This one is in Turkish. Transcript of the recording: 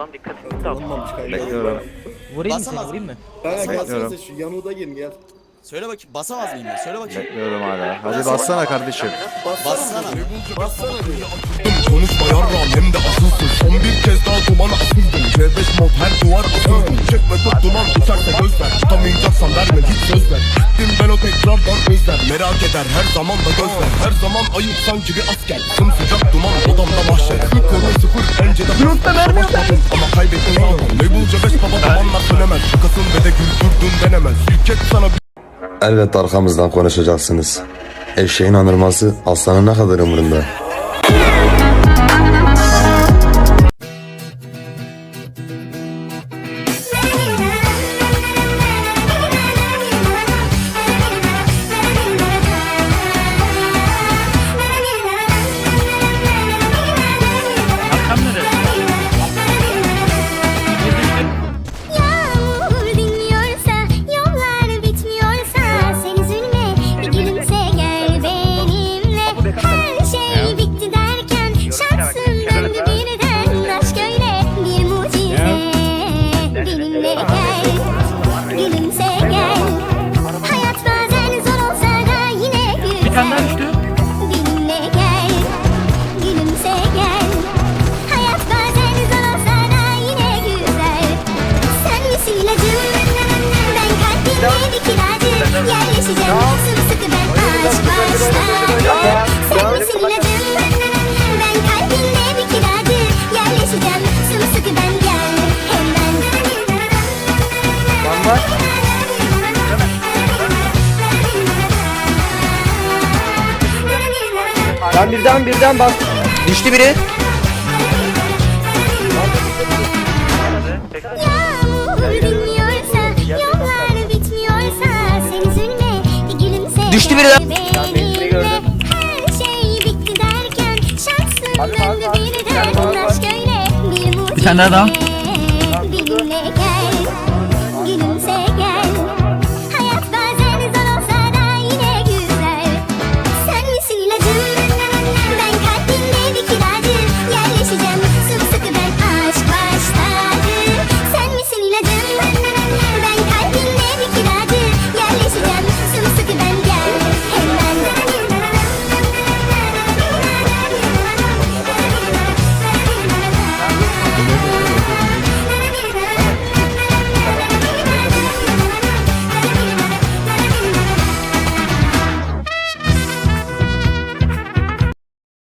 Lan dikkatini dağıt. Bekliyorum. Vurayım mı seni, Basamaz vurayım mı? Kanka Bekliyorum. gelsene şu yanıda gelin gel. Söyle bakayım, basamaz mıyım ben? Söyle bakayım. Bekliyorum hala. Hadi bassana kardeşim. Bassana. Bassana diyor. Konuşma yarrağım hem de asılsın. Son bir kez daha dumana asıldım. C5 mod her duvar asıldım. Çekme tut duman uçarsa gözler. Tutamayacaksan verme hiç söz ver. Gittim ben o tekrardan özler. Merak eder her zaman da gözler. Her zaman ayıp sanki bir asker. Sımsıcak duman odamda mahşer. Konu sıfır önceden savaşmadım ama kaybettin zaman. Label C5 baba zamanlar sönemez. Şakasın ve de güldürdün denemez. Şirket sana Elbette arkamızdan konuşacaksınız. Eşeğin anırması aslanın ne kadar umurunda? Arkam nereye? Yağmur dinmiyorsa, yollar bitmiyorsa, sen üzülme, bir gülümse gel benimle. Her şey bitti derken, şansım döndü birden. Aşk öyle bir mucize, benimle gel, gülümse gel. Hayat bazen zor olsa da yine güzel. Bir tane daha düştü. Benimle gel, gülümse gel. Hayat bazen zor olsa da yine güzel. Sen misin ilacım? Ben kalbimde bir kiracı. Yerleşeceğim sımsıkı ben aşk başta. Sen misin ilacım? Ben kalbimde bir kiracı. Yerleşeceğim sımsıkı ben gel hemen. Birden bak. Düştü biri. Yağmur dinmiyorsa, yollar bitmiyorsa, sen üzülme, bir gülümse. Düştü biri gel benimle. Her şey bitti derken, şansım döndü birden. Aşk öyle bir mucize. Bir tane daha.